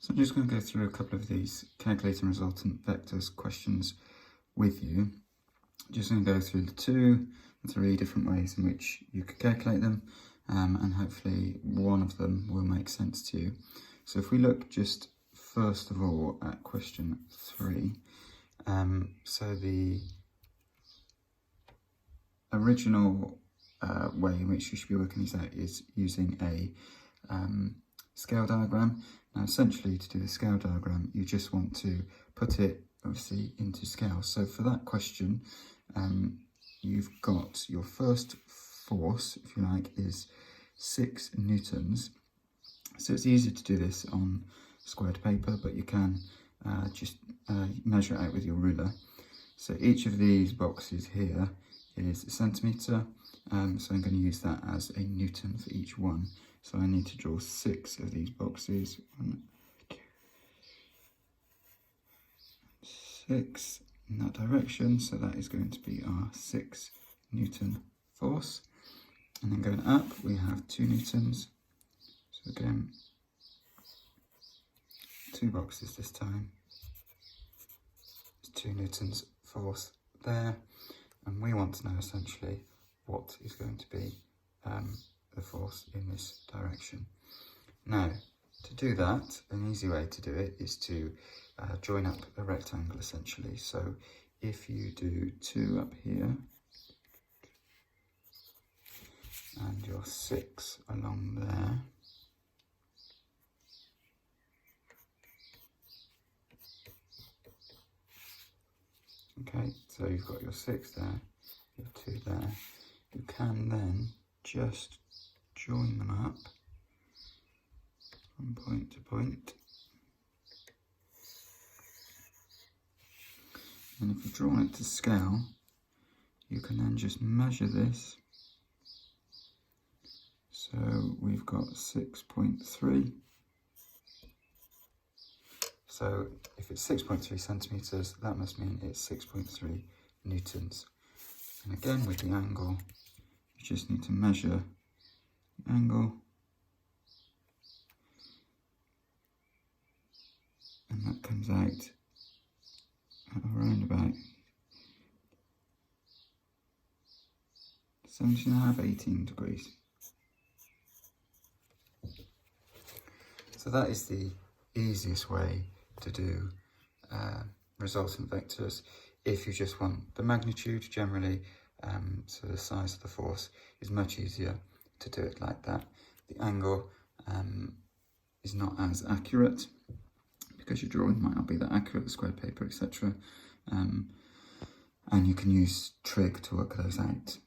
So I'm just going to go through a couple of these calculating resultant vectors questions with you. Just going to go through the 2 and 3 different ways in which you could calculate them, and hopefully one of them will make sense to you. So if we look just first of all at question 3, so the original way in which you should be working these out is using a scale diagram. Now essentially, to do the scale diagram, you just want to put it obviously into scale. So for that question, you've got your first force, if you like, is 6 newtons. So it's easy to do this on squared paper, but you can just measure it out with your ruler. So each of these boxes here is a centimetre, so I'm going to use that as a newton for each one. So I need to draw 6 of these boxes. 1, 2, 6 in that direction, so that is going to be our 6 newton force. And then going up, we have 2 newtons. So again, 2 boxes this time. 2 newtons force there. And we want to know essentially what is going to be the force in this direction. Now, to do that, an easy way to do it is to join up a rectangle essentially. So if you do 2 up here and your 6 along there, okay, so you've got your 6 there, your 2 there. You can then just join them up from point to point. And if you've drawn it to scale, you can then just measure this. So we've got 6.3. So if it's 6.3 centimetres, that must mean it's 6.3 newtons. And again, with the angle, you just need to measure the angle. And that comes out at around about 17.5, 18 degrees. So that is the easiest way to do resultant vectors. If you just want the magnitude generally, so the size of the force, is much easier to do it like that. The angle is not as accurate because your drawing might not be that accurate, the squared paper, etc. And you can use trig to work those out.